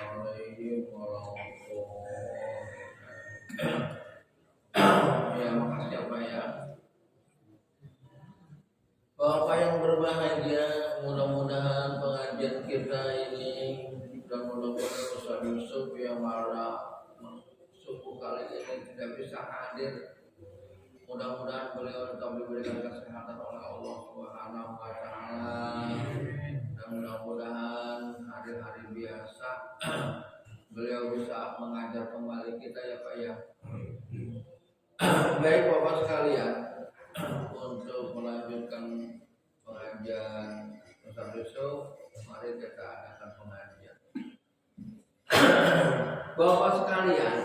alaihim warahmatullahi. Ya, makasih Pak ya. Bapak yang berbahagia, mudah-mudahan pengajian kita ini dan mudah-mudahan Ustaz Yusuf yang malah suku kali ini tidak bisa hadir. Mudah-mudahan beliau tetap diberikan kesehatan oleh Allah Subhanahu wa taala. Dan mudah-mudahan hari-hari biasa beliau bisa mengajar kembali kita ya Pak ya. Baik Bapak sekalian, untuk melanjutkan pengajian Ustaz Yusuf, mari kita adakan pengajian. Bapak sekalian,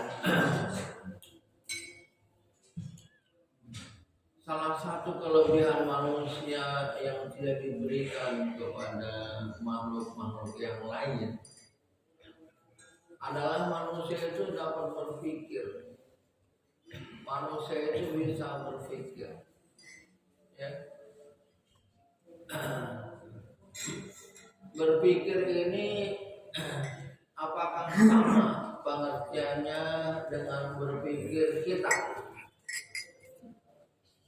salah satu kelebihan manusia yang tidak diberikan kepada makhluk-makhluk yang lain adalah manusia itu dapat berpikir. Manusia itu bisa berpikir. Ya. Berpikir ini apakah sama pengertiannya dengan berpikir kita?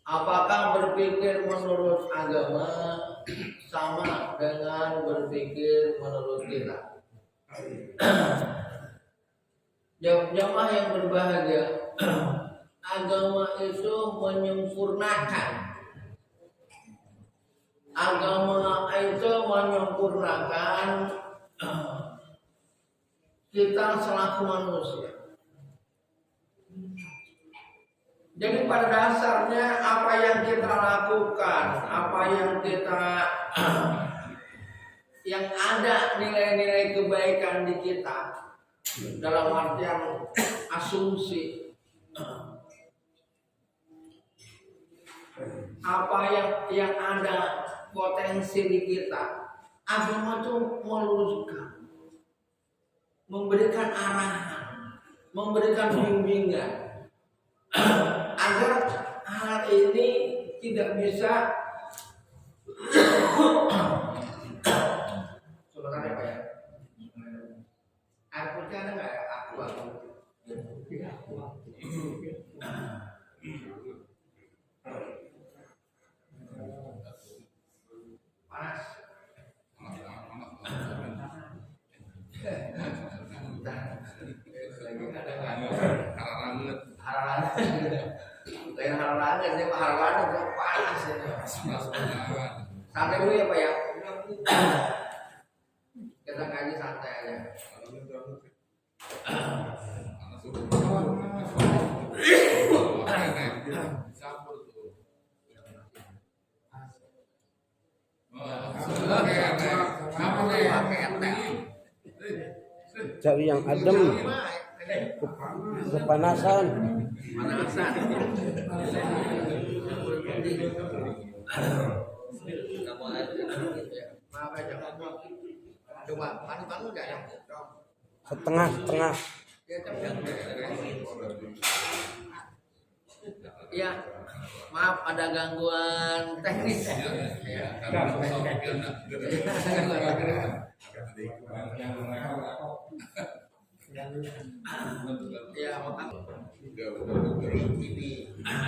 Apakah berpikir menurut agama sama dengan berpikir menurut kita? Jamaah yang berbahagia, agama itu menyempurnakan. Agama itu menyempurnakan kita selaku manusia. Jadi pada dasarnya apa yang kita lakukan, apa yang kita yang ada nilai-nilai kebaikan di kita dalam artian asumsi, apa yang ada potensi di kita, agama itu meluruskan, memberikan arahan, memberikan bimbingan agar hal ini tidak bisa sebentar ya Pak ya. Air putih ada nggak ya? Aku panas. Lagi ada nggak? Haralangan. Lain haralangan, ini Pak haralangan itu panas ini. Santai dulu ya Pak ya. Kita kaji santai aja. Cari yang adem, kepanasan. Setengah. Ya, maaf ada gangguan teknis. Ya,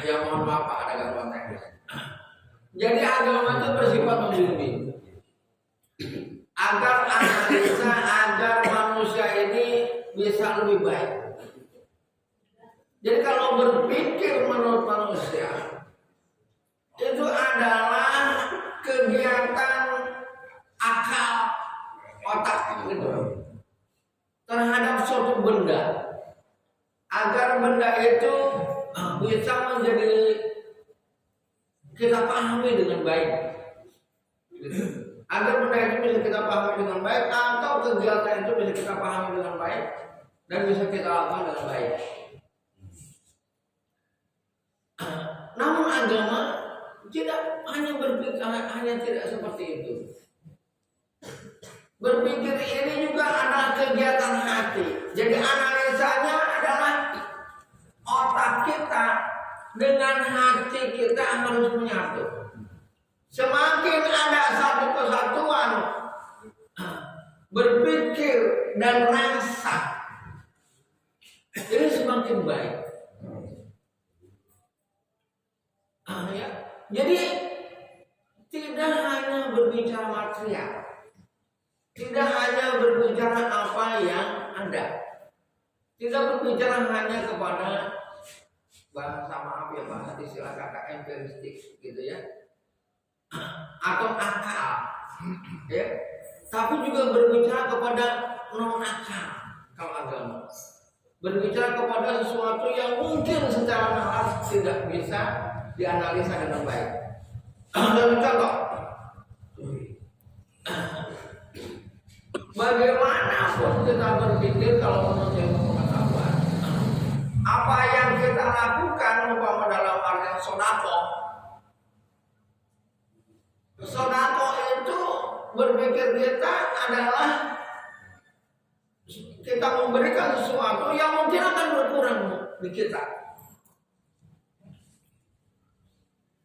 ya mohon maaf Pak, ada gangguan teknis. Jadi agama itu bersifat membimbing agar analisa, agar manusia ini bisa lebih baik. Jadi kalau berpikir menurut manusia itu adalah kegiatan akal otak gitu terhadap suatu benda agar benda itu bisa menjadi kita pahami dengan baik gitu. Agar benda itu bisa kita pahami dengan baik atau kegiatan itu bisa kita pahami dengan baik dan bisa kita lakukan dengan baik. Namun agama tidak hanya berpikir hanya tidak seperti itu. Berpikir ini juga adalah kegiatan hati. Jadi analisanya adalah otak kita dengan hati kita harus menyatu. Semakin ada satu kesatuan berpikir dan rasa Jadi tidak hanya berbicara material, tidak hanya berbicara apa yang ada, tidak berbicara hanya kepada bahasa maaf ya, bahasa istilah kata empiristik gitu ya, atau akal ya, tapi juga berbicara kepada non akal. Kalau agama berbicara kepada sesuatu yang mungkin secara nalar tidak bisa dianalisa dengan baik. Dan contoh, bagaimanapun kita berpikir kalau menurut ilmu pengetahuan, apa yang kita lakukan umpama dalam artian sodako itu berpikir kita adalah kita memberikan sesuatu yang mungkin akan berkurang di kita.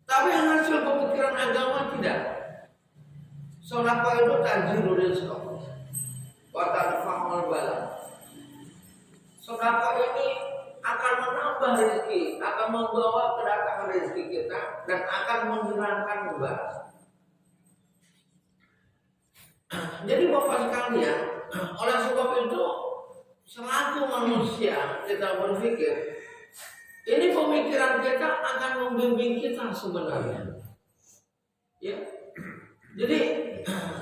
Tapi hasil pemikiran agama tidak. Sodako itu tajirul rizq wa tarfa'ul bala. Sodako ini akan menambah rezeki, akan membawa kedatangan rezeki kita dan akan menghilangkan beban. Jadi Bapak sekalian, oleh sebab itu selaku manusia kita berpikir, ini pemikiran kita akan membimbing kita sebenarnya. Ya. Jadi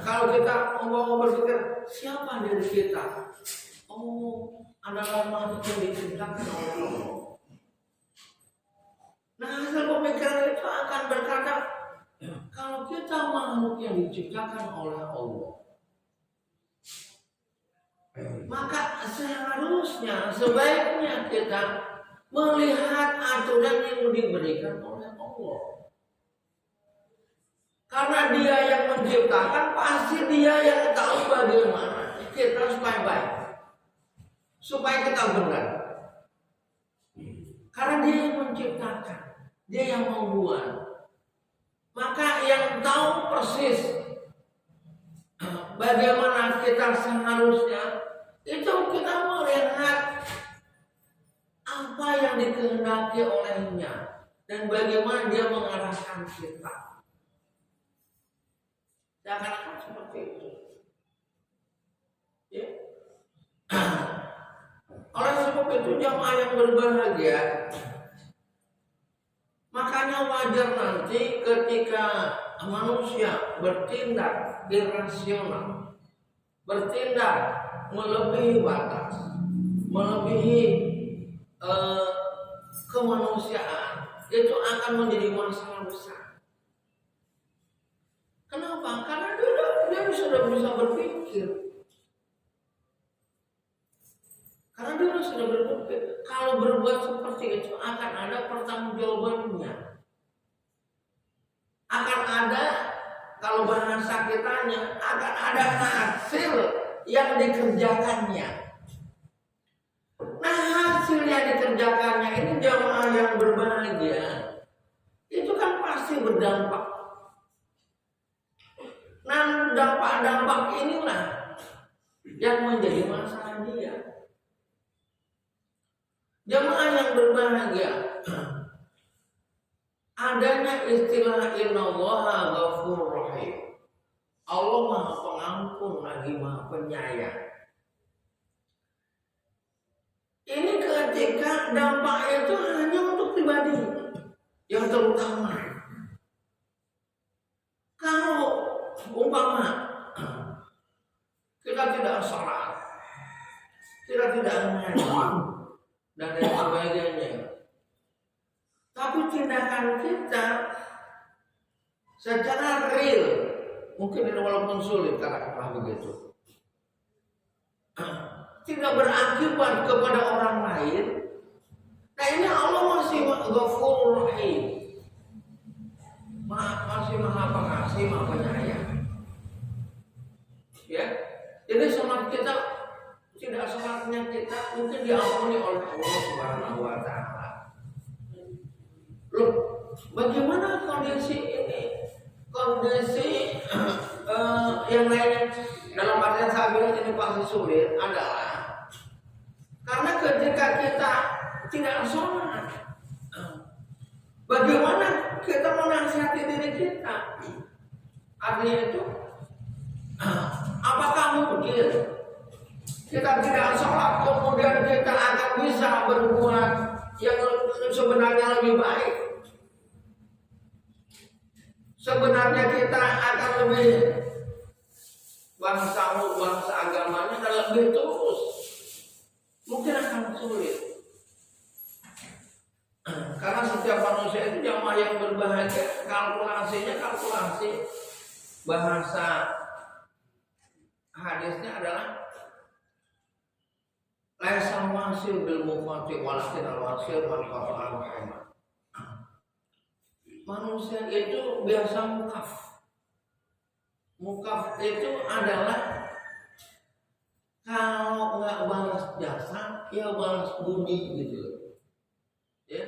kalau kita mau berpikir siapa diri kita? Oh, adalah makhluk yang diciptakan oleh Allah. Nah, hasil pemikiran itu akan berkata, kalau kita makhluk yang diciptakan oleh Allah, maka seharusnya sebaiknya kita melihat aturan yang diberikan oleh Allah. Karena Dia yang menciptakan, pasti Dia yang tahu bagaimana kita supaya baik, supaya kita benar. Karena Dia yang menciptakan, Dia yang membuat. Maka yang tahu persis bagaimana kita seharusnya, itu kita melihat apa yang dikehendaki olehnya dan bagaimana Dia mengarahkan kita. Seakan-akan seperti itu. Ya. Oleh sebab itu jamaah yang berbahagia, makanya wajar nanti ketika manusia bertindak irasional, bertindak melebihi batas, melebihi kemanusiaan, itu akan menjadi masalah besar. Kenapa? Karena dia sudah bisa berpikir. Karena dia sudah berpikir, kalau berbuat seperti itu akan ada pertanggungjawabannya. Akan ada, kalau bahasa kitanya, akan ada hasil yang dikerjakannya. Nah, hasil yang dikerjakannya ini jamaah yang berbahagia, itu kan pasti berdampak. Nah, dampak-dampak inilah yang menjadi masalah dia. Jamaah yang berbahagia, adanya istilah innallaha ghafurur rahim. Allah Maha Pengampun lagi Maha Penyayang. Ini ketika dampak itu hanya untuk pribadi yang terutama. Kalau umpama kita tidak sholat, kita tidak mengaji dan lain sebagainya, tapi tindakan kita secara real, mungkin walaupun sulit katakanlah begitu, tidak berakibat kepada orang lain. Nah, ini Allah masih Ghafurur Rahim, masih Maha Pengasih, Maha Penyayang. Ya, jadi sholat kita, tidak sholatnya kita mungkin diampuni oleh Allah Subhanahu Wa Taala. Loh, bagaimana kondisi ini? Kondisi yang lain dalam artian saya bilang ini pasti sulit adalah karena ketika kita tidak sholat, bagaimana kita menasihati diri kita. Artinya itu, apakah mungkin kita tidak sholat kemudian kita akan bisa berbuat yang sebenarnya lebih baik? Sebenarnya kita akan lebih bangsa agamanya dan lebih tulus. Mungkin akan sulit. Karena setiap manusia itu jamaah yang berbahagia, kalkulasi bahasa hadisnya adalah laisa wasil bil mufati walakin al wasil man qata'a Muhammad. Manusia itu biasa mukaf. Mukaf itu adalah kalau nggak balas jasa, ya balas budi gitu. Ya,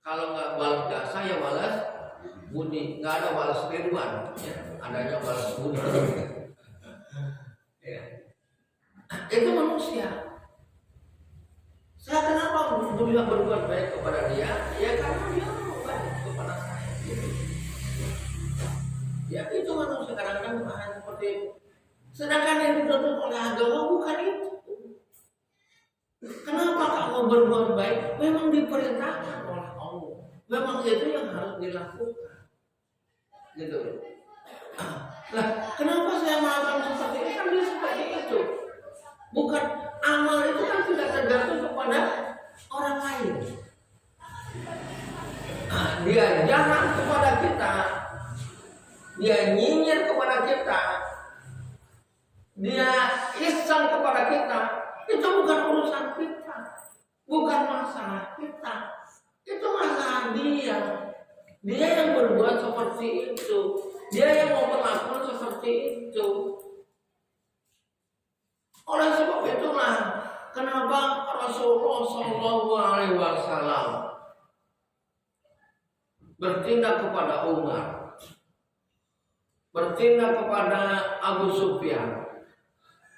kalau nggak balas jasa ya balas budi, nggak ada balas ridwan, ya, adanya balas budi. Ya. Itu manusia. Saya kenapa bisa berbuat baik kepada dia? Ya karena dia baik kepada saya. Gitu. Ya itu manusia kadang-kadang hanya seperti itu. Sedangkan yang dituntut oleh agama bukan itu. Kenapa kamu berbuat baik? Memang diperintahkan oleh Allah. Memang itu yang harus dilakukan. Gitu. Nah, kenapa saya melakukan seperti itu? Kan dia seperti itu. Bukan amal itu kan tidak tergantung kepada orang lain. Dia jahat kepada kita, dia nyinyir kepada kita, dia ihsan kepada kita. Itu bukan urusan kita, bukan masalah kita. Itu masalah dia. Dia yang berbuat seperti itu. Dia yang memperlakukan seperti itu. Oleh sebab itulah kenapa Rasulullah SAW bertindak kepada Umar, bertindak kepada Abu Sufyan,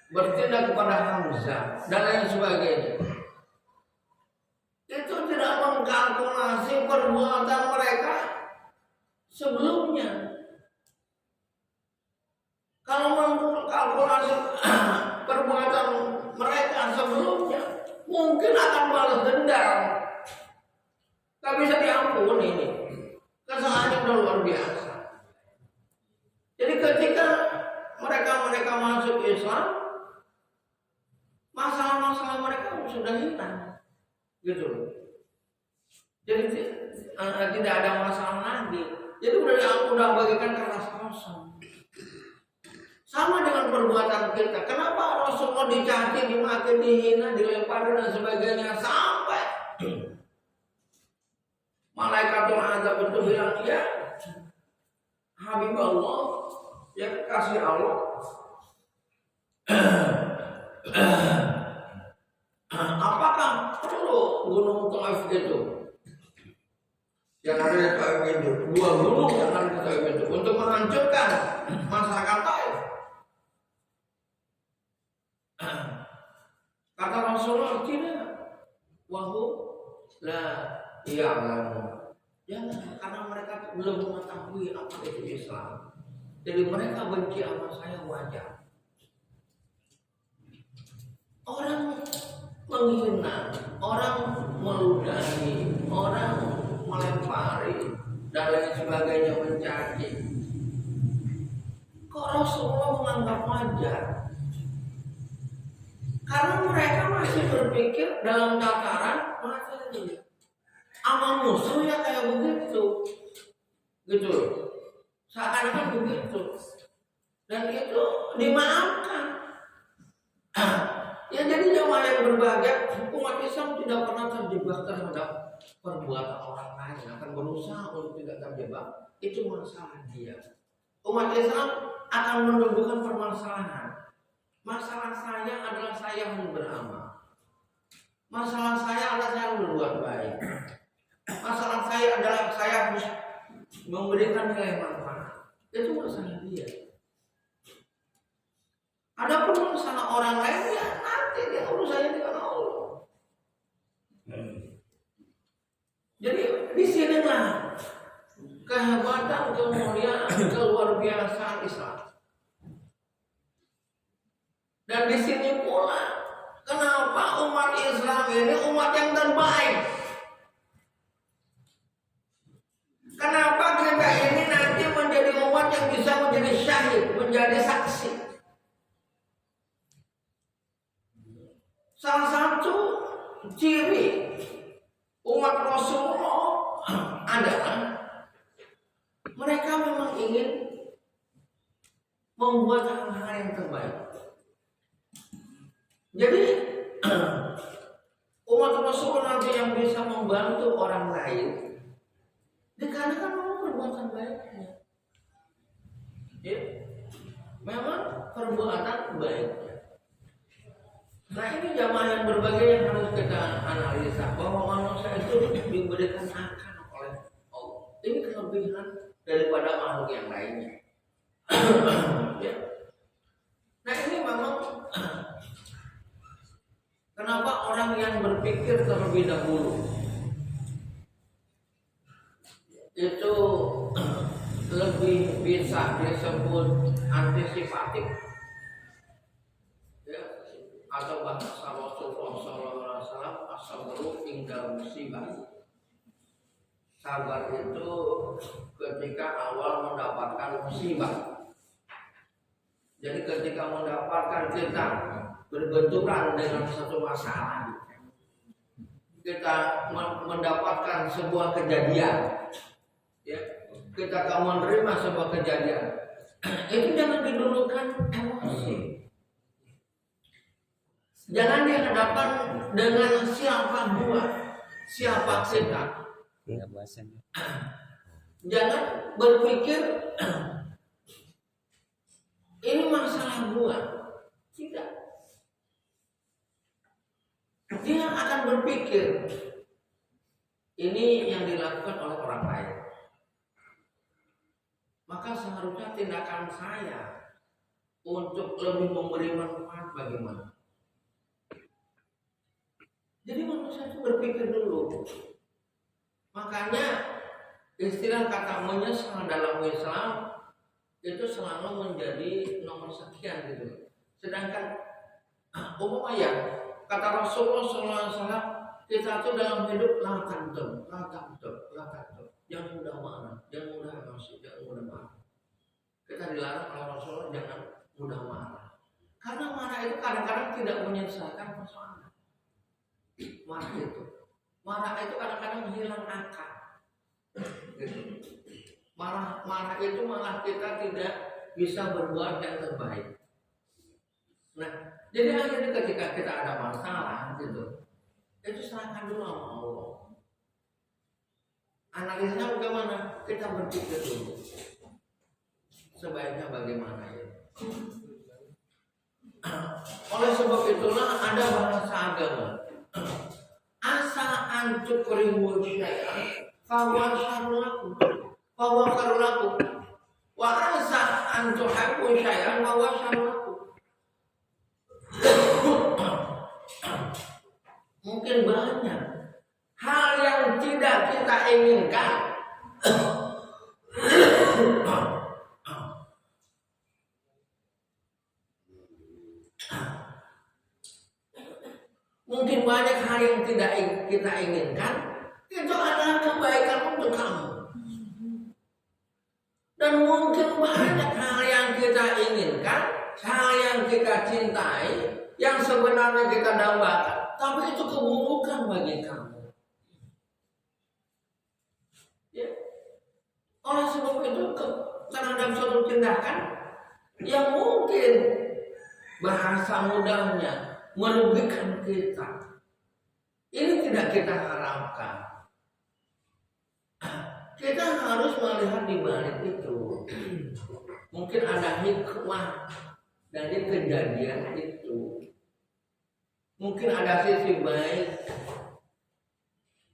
bertindak kepada Hamzah dan lain sebagainya. Itu tidak mengkalkulasi perbuatan mereka sebelumnya. Kalau mengkalkulasi perbuatan mereka sebelumnya, mungkin akan balas dendam. Tak bisa diampuni ini. Kesalahannya luar biasa. Jadi ketika mereka masuk Islam, masalah-masalah mereka sudah hilang, gitu. Jadi tidak ada masalah lagi. Jadi udah bagikan kertas kosong. Sama dengan perbuatan kita. Kenapa Rasulullah dicaci, dimaki, dihina, dilempar dan sebagainya sampai Malaikatul Azab itu bilang, ya Habib Allah, ya kasih Allah. Apakah perlu gunung Taif itu? Yang ada di Taif itu, dua gunung yang ada di Taif itu untuk menghancurkan masyarakat Taif. Kata Rasulullah tidak. Wahu la ya'lamu. Jangan, karena mereka belum mengetahui apa itu Islam. Jadi mereka benci sama saya wajar. Orang menghina, orang meludahi, orang melempari dan lain sebagainya, mencaci. Kok Rasulullah menganggap wajar? Karena mereka masih berpikir dalam tataran materi. Sama musuh ya kayak begitu, gitu. Seakan-akan begitu. Dan itu dimaafkan. Ya jadi jamaah yang berbahagia, umat Islam tidak pernah terjebak terhadap perbuatan orang lain, akan berusaha untuk tidak terjebak. Itu masalah dia. Umat Islam akan menumbuhkan permasalahan. Masalah saya adalah saya yang beramal. Masalah saya adalah saya yang berbuat baik. Masalah saya adalah saya harus memberikan nilai manfaat. Itu masalah dia. Adapun masalah orang lain ya nanti dia urusannya dengan Allah. Jadi di sinilah keluar biasa Islam. Dan di sini pula kenapa umat Islam ini umat yang terbaik? Kenapa kita ini nanti menjadi umat yang bisa menjadi syahid, menjadi saksi? Salah satu ciri umat Rasulullah adalah mereka memang ingin membuat hal-hal yang terbaik. Jadi umat Rasulullah nanti yang bisa membantu orang lain dikarenakan memang perbuatan baiknya. Ya, memang perbuatan baiknya. Nah ini jamaah yang berbagai yang harus kita analisa bahwa manusia itu diberikan akal oleh Allah. Ini kelebihan daripada makhluk yang lainnya. Ya. Nah ini memang kenapa orang yang berpikir terlebih dahulu itu lebih bisa disebut antisipatif, ya, atau bahasa Rasulullah SAW as-sabru inda musibah. Sabar itu ketika awal mendapatkan musibah. Jadi ketika mendapatkan kita berbenturan dengan satu masalah, kita mendapatkan sebuah kejadian, ya, kita menerima sebuah kejadian, itu jangan didulukan emosi. Jangan dihadapkan dengan siapa gua, siapa kita. Jangan berpikir ini masalah gua. Tidak. Dia akan berpikir ini yang dilakukan oleh orang lain. Maka seharusnya tindakan saya untuk lebih memberi manfaat bagaimana. Jadi manusia itu berpikir dulu. Makanya istilah kata menyesal dalam Islam itu selalu menjadi nomor sekian gitu. Sedangkan umpamanya kata Rasulullah SAW, kita tuh dalam hidup la taghdab, jangan mudah marah, jangan mudah emosi, jangan mudah marah. Kita dilarang oleh Rasulullah jangan mudah marah. Karena marah itu kadang-kadang tidak menyelesaikan persoalan. Marah itu kadang-kadang hilang akal. Gitu. Marah itu malah kita tidak bisa berbuat yang terbaik. Nah, jadi akhirnya ketika kita ada masalah gitu, itu serahkan dulu sama Allah. Analisanya bagaimana? Kita berpikir dulu. Sebaiknya bagaimana ya? Oleh sebab itulah ada bahasa agama. Asa antuk riwul syai'an fahuwa syarrun lakum. Fahuwa khairun lakum. Wa asa antuk habbu syai'an fahuwa syarrun lakum. Mungkin banyak hal yang tidak kita inginkan. Mungkin banyak hal yang tidak kita inginkan, itu adalah kebaikan untuk kamu. Dan mungkin banyak hal yang kita inginkan, hal yang kita cintai, yang sebenarnya kita dambakan, tapi itu keburukan bagi kamu. Ya. Oleh sebab itu terhadap suatu tindakan yang mungkin bahasa mudahnya merugikan kita, ini tidak kita harapkan. Kita harus melihat di balik itu. Mungkin ada hikmah dari kejadian itu. Mungkin ada sisi baik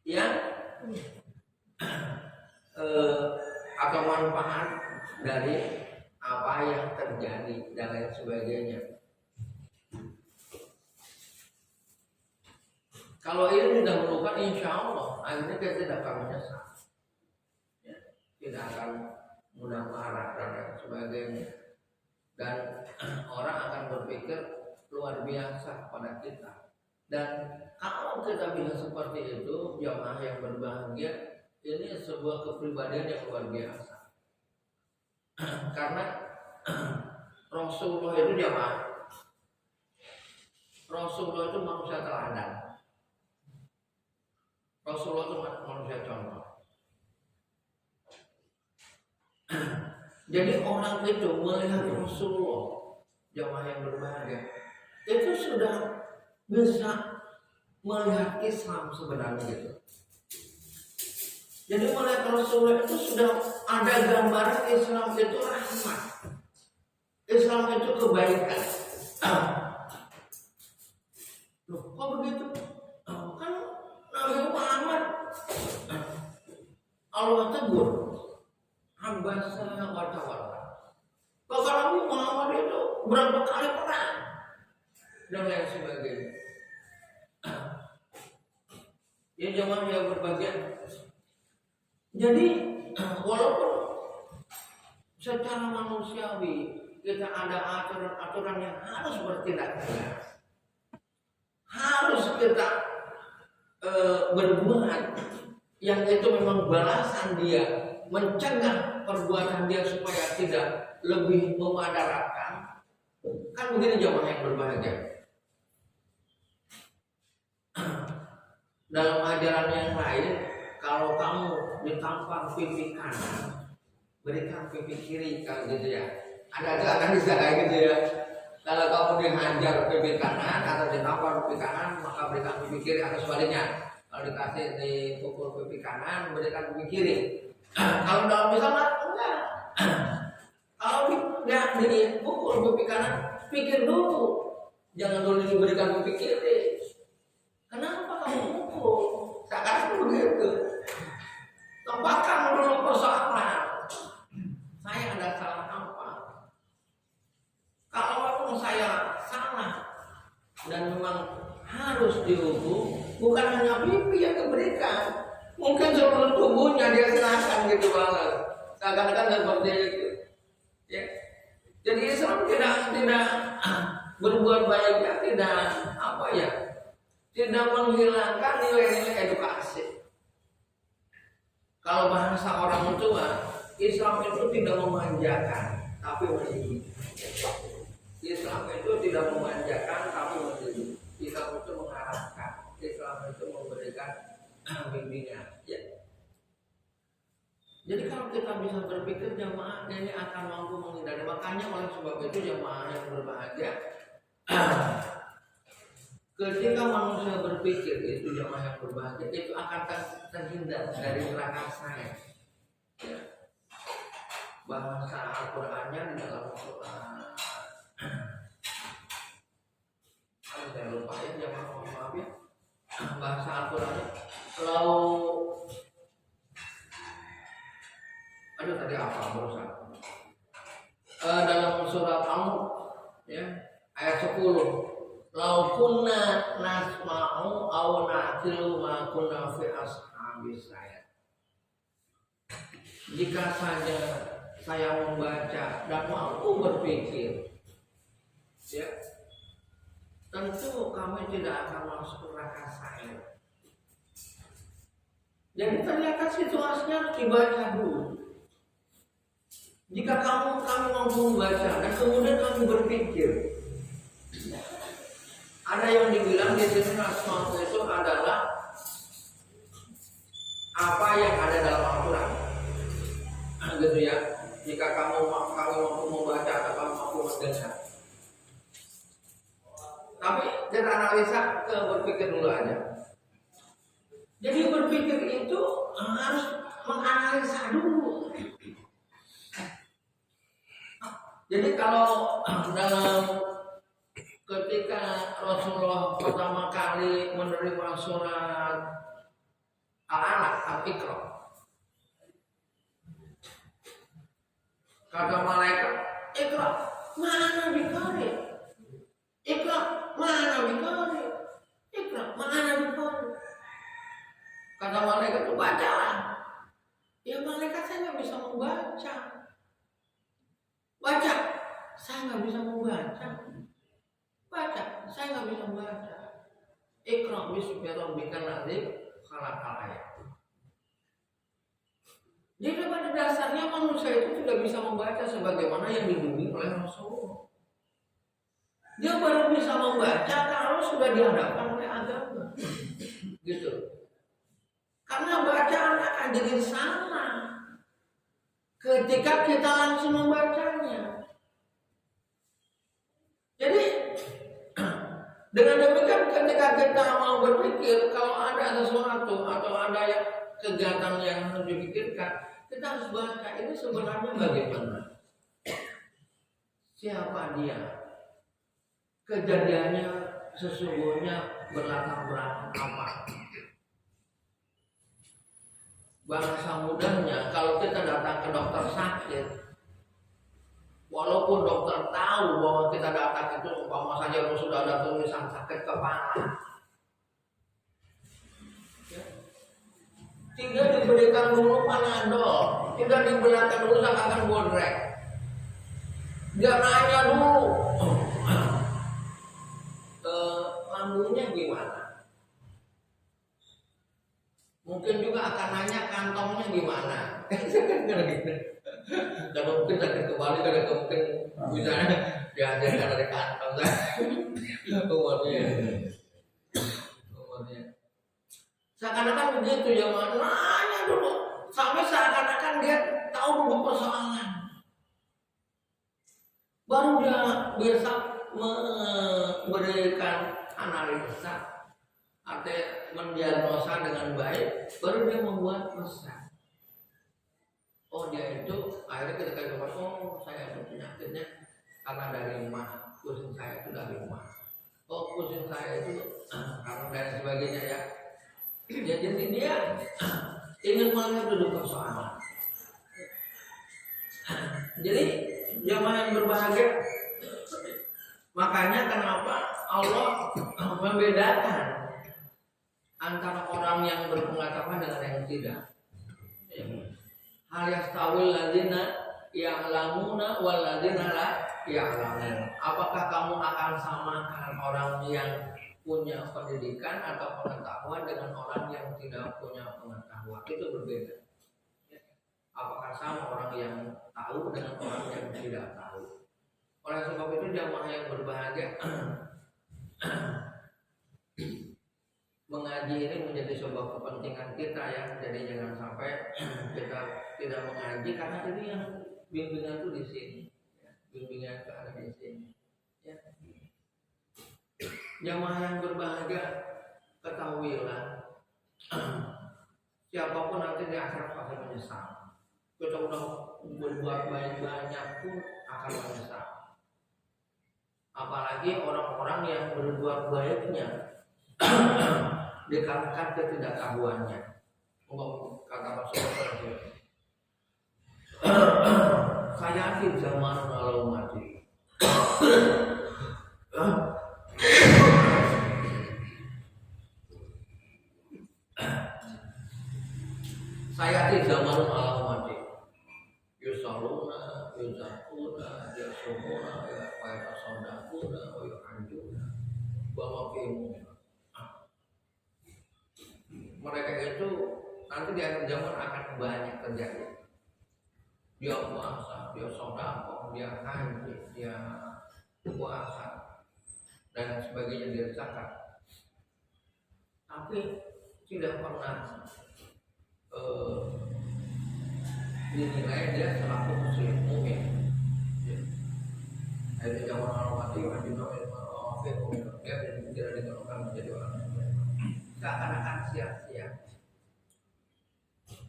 yang atau manfaat dari apa yang terjadi dan lain sebagainya. Kalau ini sudah melupakan, insya Allah akhirnya kita tidak akan menyesal, ya, tidak akan mudah marah sebagainya. Dan orang akan berpikir luar biasa pada kita. Dan kalau kita bisa seperti itu, jamaah yang berbahagia, ini sebuah kepribadian yang luar biasa. Karena Rasulullah itu jamaah, Rasulullah itu manusia teladan, Rasulullah itu manusia contoh. Jadi orang itu melihat Rasulullah, jamaah yang berbahagia, itu sudah bisa melihat Islam sebenarnya gitu. Jadi melihat Rasulullah itu sudah ada gambaran Islam itu rahmat, Islam itu kebaikan. Loh, kok begitu? Kan Nabi Muhammad Allah tegur, hamba saya wata-wata. Bahkan Nabi Muhammad itu berapa kali perang dan lain sebagainya. Ya jamaah yang berbahagia. Jadi walaupun secara manusiawi kita ada aturan-aturan yang harus bertindak tegas, harus kita berbuat yang itu memang balasan dia, mencegah perbuatan dia supaya tidak lebih memadaratkan. Kan begini jamaah yang berbahagia. Dalam ajaran yang lain, kalau kamu ditampar pipi kanan, berikan pipi kiri, kalau gitu ya. Ada bisa kayak gitu ya. Kalau kamu dihajar pipi kanan atau ditampar pipi kanan, maka berikan pipi kiri atau sebaliknya. Kalau dikasih dipukul pipi kanan, berikan pipi kiri. Kalau dalam misalnya enggak. Kalau dipukul pipi kanan, pikir dulu. Jangan dulu diberikan pipi kiri. Kenapa kamu pukul? Seakan begitu. Tempatkan dulu persoalan. Saya ada salah apa? Kalau saya salah dan memang harus dihukum, bukan hanya pipi yang diberikan, mungkin seluruh tubuhnya dia serahkan gitu banget. Seakan-akan seperti itu. Ya. Jadi Islam tidak berbuat baiknya, tidak apa ya? Tidak menghilangkan nilai-nilai edukasi. Kalau bahasa orang tua, Islam itu tidak memanjakan, tapi mendidik. Islam itu tidak memanjakan, tapi mendidik. Islam itu mengarahkan. Islam itu memberikan bimbingan. Ya. Jadi kalau kita bisa berpikir jamaah ini akan mampu menghindari. Makanya oleh sebab itu jamaah yang berbahagia. Ketika manusia berpikir itu jamaah yang berbahagia, itu akan terhindar dari neraka saya. Ya. Bahasa Al-Qur'annya di dalam Quran. Saya lupa ya jamaah, maaf ya. Bahasa Al-Qur'annya kalau tadi apa barusan? Dalam surat Al-Mulk ya, ayat 10. Lau kunna nasma'u aw naqilu ma kunna fi ashabis sayad. Jika saja saya membaca dan mampu berpikir, ya, tentu kami tidak akan masuk neraka saya. Jadi ternyata situasinya harus dibaca dulu. Jika kami mampu membaca dan kemudian kami berpikir, ada yang dibilang di sini nasma'u itu adalah apa yang ada dalam Al-Quran, gitu ya. Jika kamu mampu membaca atau kamu mampu mendengar. Tapi kita analisa berpikir dulu aja. Jadi berpikir itu harus menganalisa dulu. Jadi kalau dalam ketika Rasulullah pertama kali menerima surat Al-Alaq, Al-Iqra, kata malaikat, "Iqra, mana bikari? Iqra, mana bikari? Iqra, mana bikari?" Kata malaikat itu, "Bacalah." Ya malaikat saya nggak bisa membaca. Baca saya nggak bisa membaca. Baca, saya nggak bisa membaca. Iqra bismi rabbikal ladzi khalaqal ayat. Jadi pada dasarnya manusia itu tidak bisa membaca sebagaimana yang dibimbing oleh Rasulullah. Dia baru bisa membaca kalau sudah dihadapkan oleh agama. Gitu. Karena bacaan akan jadi sama ketika kita langsung membacanya. Jadi dengan demikian ketika kita mau berpikir kalau ada sesuatu atau ada yang kegiatan yang harus dipikirkan, kita harus baca ini sebenarnya bagaimana, siapa dia, kejadiannya sesungguhnya berlatar belakang apa, bahasa mudahnya kalau kita datang ke dokter sakit, walaupun dokter tahu bahwa kita datang itu umpama saja sudah ada tulisan sakit kepala, tidak diberikan dulu Panadol, tidak diberikan dulu akan bodrek. Dia nanya dulu, lambungnya gimana? Mungkin juga akan nanya kantongnya gimana. Dan mungkin sakit kembali karena mungkin misalnya dihasilkan dari kantong. Umurnya. Seakan-akan begitu ya, nanya dulu sampai seakan-akan dia tahu dulu persoalan, baru dia bisa memberikan analisa atau mendiagnosa dengan baik, baru dia membuat resep. Oh dia itu akhirnya ketika coba, oh saya itu penyakitnya karena dari mah, pusing saya itu dari mah, oh pusing saya itu karena dan sebagainya ya. Ya, jadi dia ingin melihat duduk persoalan. Jadi jamaah yang berbahagia, makanya kenapa Allah membedakan antara orang yang berpengetahuan dengan yang tidak. Hal yastawil ladzina ya'lamuna wal ladzina la ya'lamun. Apakah kamu akan samakan orang yang punya pendidikan atau pengetahuan dengan orang yang tidak punya pengetahuan? Itu berbeda. Apakah sama orang yang tahu dengan orang yang tidak tahu? Oleh sebab itu jamaah yang berbahagia, mengaji ini menjadi sebuah kepentingan kita ya. Jadi jangan sampai kita tidak mengaji karena ini yang bimbingan itu di sini, bimbingan itu ada di sini. Ya. Jamaah yang berbahagia, ketahuilah siapapun nanti di akhirat pasti menyesal. Kita udah berbuat banyak pun akan menyesal. Apalagi orang-orang yang berbuat baiknya dikarenakan ketidaktahuannya. Kata Rasulullah, saya akhir zaman kalau mati. Saya di zaman al-mati yusaluna, yuzakuna, yasumuna, wa yatasodakuna, wa yu'anjuna bahwa mereka itu nanti di akhir zaman akan banyak terjadi. Dia puasa, dia sodako, dia haji, dia puasa dan sebagainya, dia zakat, tapi tidak pernah dinilai dia selaku muslim mukmin. Dari zaman orang mati wajib dia tidak digolongkan menjadi orang mukmin. Seakan-akan sia-sia.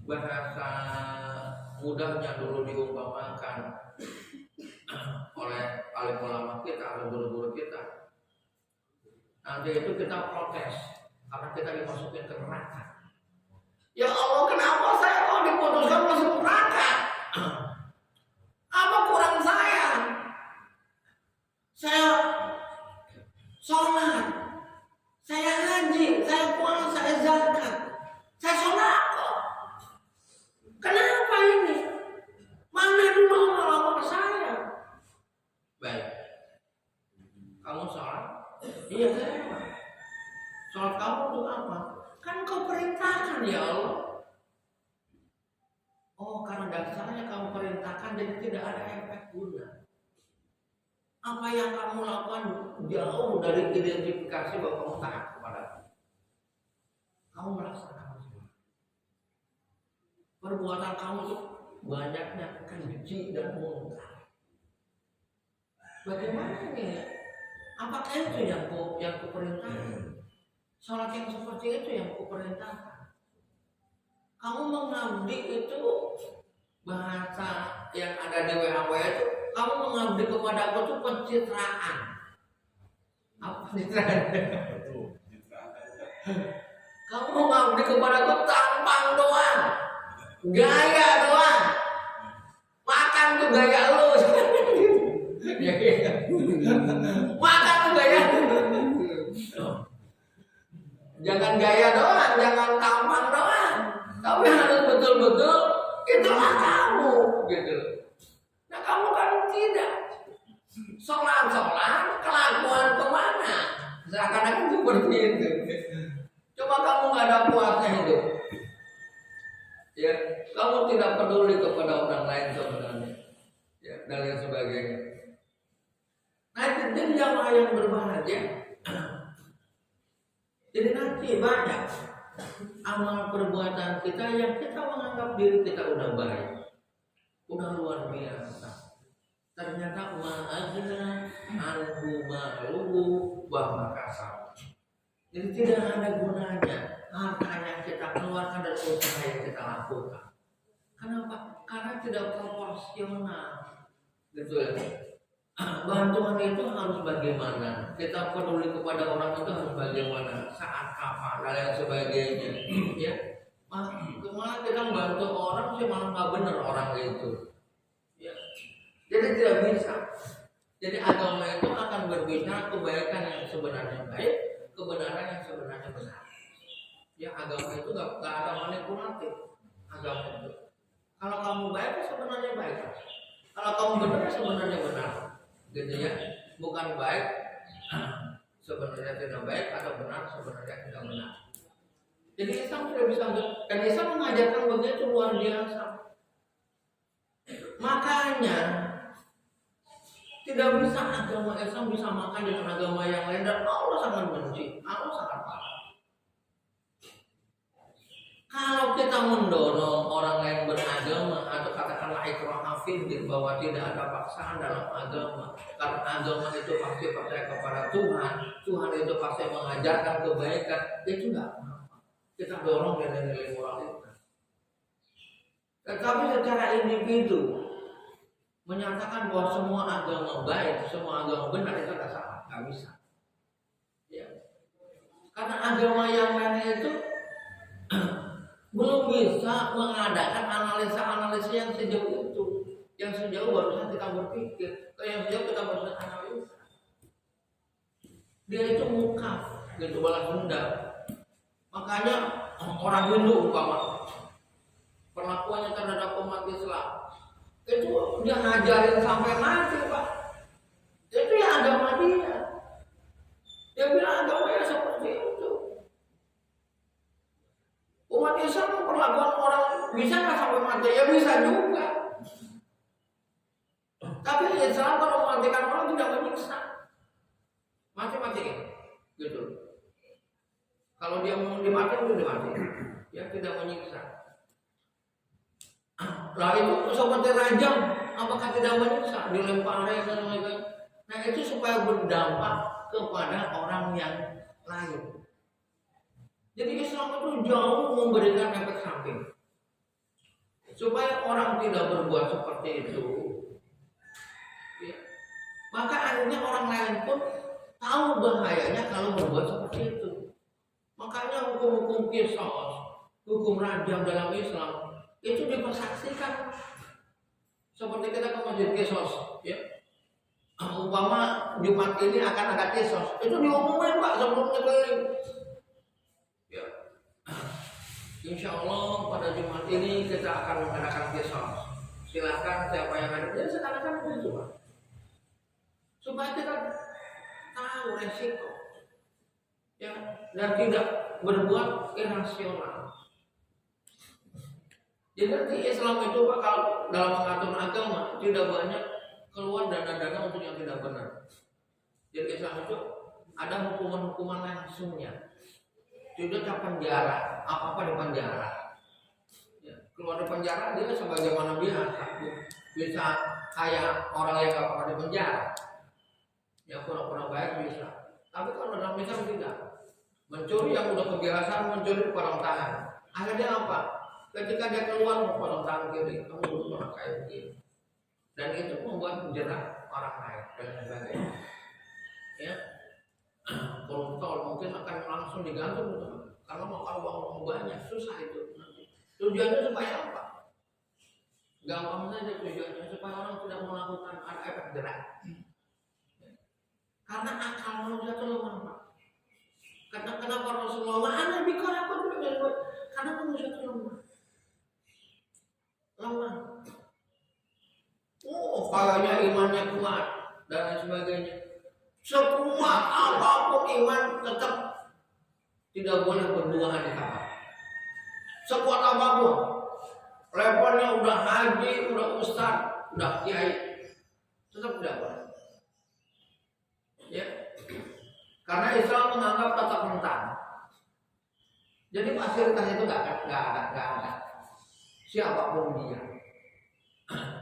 Bahasa mudahnya dulu diumpamakan oleh alim ulama kita, oleh guru-guru kita. Nanti itu kita protes karena kita dimasukin ke neraka. Ya Allah, kenapa saya kok diputuskan masuk neraka? Apa kurang saya? Saya sholat, saya haji, saya puasa, saya zakat, saya sholat kok. Kenapa ini? Mana dulu amal saya? Iya rela. Sholat kamu untuk apa? Kan kau perintahkan ya Allah. Oh, karena dasarnya kamu perintahkan, jadi tidak ada efek guna. Apa yang kamu lakukan jauh dari identifikasi bahwa kamu taat kepada aku. Kamu melaksanakan semua. Perbuatan kamu itu banyaknya keji dan mungkar. Bagaimana nih? Apakah itu yang kuperintahkan? Sholat yang seperti itu yang kuperintahkan. Kamu mengabdi itu bahasa yang ada di WA itu, kamu mengabdi kepada aku itu pencitraan. Apa pencitraan? Kamu mengabdi kepada aku tampang doang, gaya doang, makan tuh gaya lu, makan tuh gaya. Jangan gaya doang, jangan tampang doang, tapi harus betul-betul itulah kamu, gitu. Nah kamu kan tidak. Sholat, kelakuan kemana? Seakan-akan seperti itu. Coba kamu nggak ada puasa hidup, ya, kamu tidak peduli kepada orang lain sebenarnya, ya, dan lain sebagainya. Nah itu jamaah yang berbahagia. Jadi nanti banyak amal perbuatan kita yang kita menganggap diri kita udah baik, udah luar biasa. Ternyata ma'agna anhu ma'luhu wa makasab. Jadi tidak ada gunanya harta yang kita keluarkan dari usaha yang kita lakukan. Kenapa? Karena tidak proporsional. Gitu ya. Bantuan itu harus bagaimana? Kita peduli kepada orang itu harus bagaimana? Saat apa? Dan lain sebagainya. Ya. Malah kita bantu orang sih malah nggak benar orang itu. Ya. Jadi tidak bisa. Jadi agama itu akan berbicara kebaikan yang sebenarnya baik, kebenaran yang sebenarnya benar. Ya agama itu nggak ada manipulatif. Agama itu. Kalau kamu baik sebenarnya baik. Kalau kamu benar sebenarnya benar. Gitu ya, bukan baik sebenarnya tidak baik atau benar sebenarnya tidak benar. Jadi Islam tidak bisa, dan Islam mengajarkan begitu luar biasa. Makanya tidak bisa agama Islam bisa makan dengan agama yang lain, dan Allah sangat benci, Allah sangat marah. Kalau kita mendorong orang lain beragama atau katakanlah ikrah fiddin bahwa tidak ada paksaan dalam agama, karena agama itu pasti percaya kepada Tuhan, Tuhan itu pasti mengajarkan kebaikan, itu tidak apa-apa. Kita dorong nilai-nilai moralitas. Tetapi secara individu menyatakan bahwa semua agama baik, semua agama benar, itu tidak salah, nggak bisa. Ya. Karena agama yang lain itu belum bisa mengadakan analisa-analisa yang sejauh itu, yang sejauh barusan kita berpikir, yang sejauh kita barusan analisa. Dia itu mukaf, gitu, balas dendam. Makanya orang Hindu umpama perlakuannya terhadap umat Islam itu dia ngajarin sampai mati, Pak. Itu ya agama dia. Dia bilang agamanya seperti itu. Umat Islam memperlakukan orang bisa nggak sampai mati? Ya bisa juga. Tapi Islam kalau mematikan orang tidak menyiksa, mati-matiin, gitu. Kalau dia mau dimatikan itu dimatikan, ya tidak menyiksa. Lah itu seperti rajam, apakah tidak menyiksa? Dilemparin dan lain-lain. Nah itu supaya berdampak kepada orang yang lain. Jadi Islam itu jauh memberikan efek samping supaya orang tidak berbuat seperti itu. Ya. Maka akhirnya orang lain pun tahu bahayanya kalau berbuat seperti itu. Makanya hukum-hukum qisas, hukum rajam dalam Islam itu dipersaksikan. Seperti kita ke masjid qisas, ya. Umpama Jumat ini akan ada qisas, itu diumumin Pak sebelum keliling. Insya Allah pada Jumat ini kita akan mengadakan qisas. Silakan siapa yang ada. Jadi sekarang kan begitu Pak. Supaya kita tahu resiko. ya, dan tidak berbuat irasional. Jadi nanti Islam itu bakal dalam mengatur agama tidak banyak keluar dana-dana untuk yang tidak benar. Jadi Islam itu ada hukuman-hukuman langsungnya. Tidak penjara, apa-apa di penjara. Ya, keluar dari penjara dia sebagaimana biasa, bisa kayak orang yang gak pernah di penjara. Ya pura-pura baik bisa. Tapi kalau dalam Islam tidak. Mencuri yang udah kebiasaan mencuri potong tangan. Akhirnya apa? Ketika dia keluar mau potong tangan kiri, kamu dulu pernah kayak begini. Dan itu membuat jerak orang lain dan sebagainya. Ya, koruptor mungkin akan langsung digantung karena mau uang banyak, susah itu. Tujuannya supaya apa? Gampang saja tujuannya supaya orang tidak melakukan ada efek jerak. Karena akal manusia itu lemah, Pak. Kenapa Rasulullah mana bikor apa dulu yang buat? Karena manusia itu lemah. Oh, kayaknya imannya kuat dan lain sebagainya. Sekuat apapun iman tetap tidak boleh berduaan di kamar. Sekuat apapun, levelnya udah haji, udah ustaz, udah kiai, tetap tidak boleh. Ya, karena Islam menganggap tetap rentan. Jadi fasilitas itu nggak ada. Siapapun dia,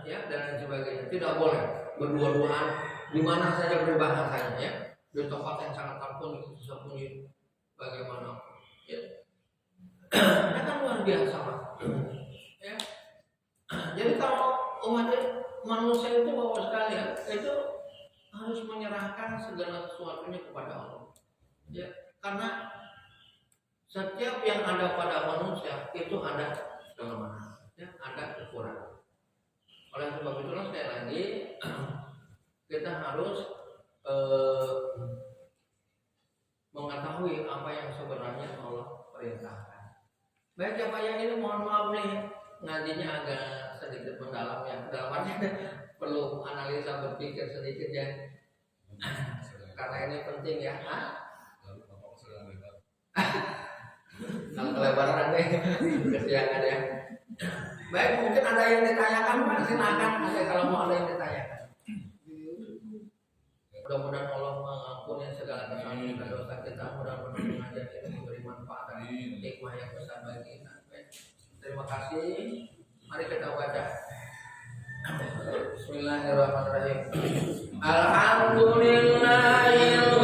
ya dan lain sebagainya tidak boleh berdua-duaan di mana saja berbahasanya ya di tempat yang sangat tersembunyi bagaimana ya. Ini kan luar biasa Pak. Ya. Jadi kalau umat manusia itu bawa sekalian itu harus menyerahkan segala sesuatunya kepada Allah ya, karena setiap yang ada pada manusia itu ada kelemahan ya, ada kekurangan. Oleh sebab itulah sekali lagi kita harus mengetahui apa yang sebenarnya Allah perintahkan. Baik ya Pak, yang ini mohon maaf nih ngajinya agak sedikit mendalam ya, dalam artinya perlu analisa berpikir sedikit ya, karena ini penting ya. Kalau kelebaran deh kesiangan ya. Baik, mungkin ada yang ditanyakan Pak, silakan. Kalau mau ada yang ditanyakan. Mudah-mudahan Allah mengampuni segala kesalahan dan dosa kita. Mudah-mudahan mengajar ini memberi manfaat dan hikmah yang besar bagi kita. Terima kasih. Mari kita baca. Bismillahirrahmanirrahim. Alhamdulillahirabbil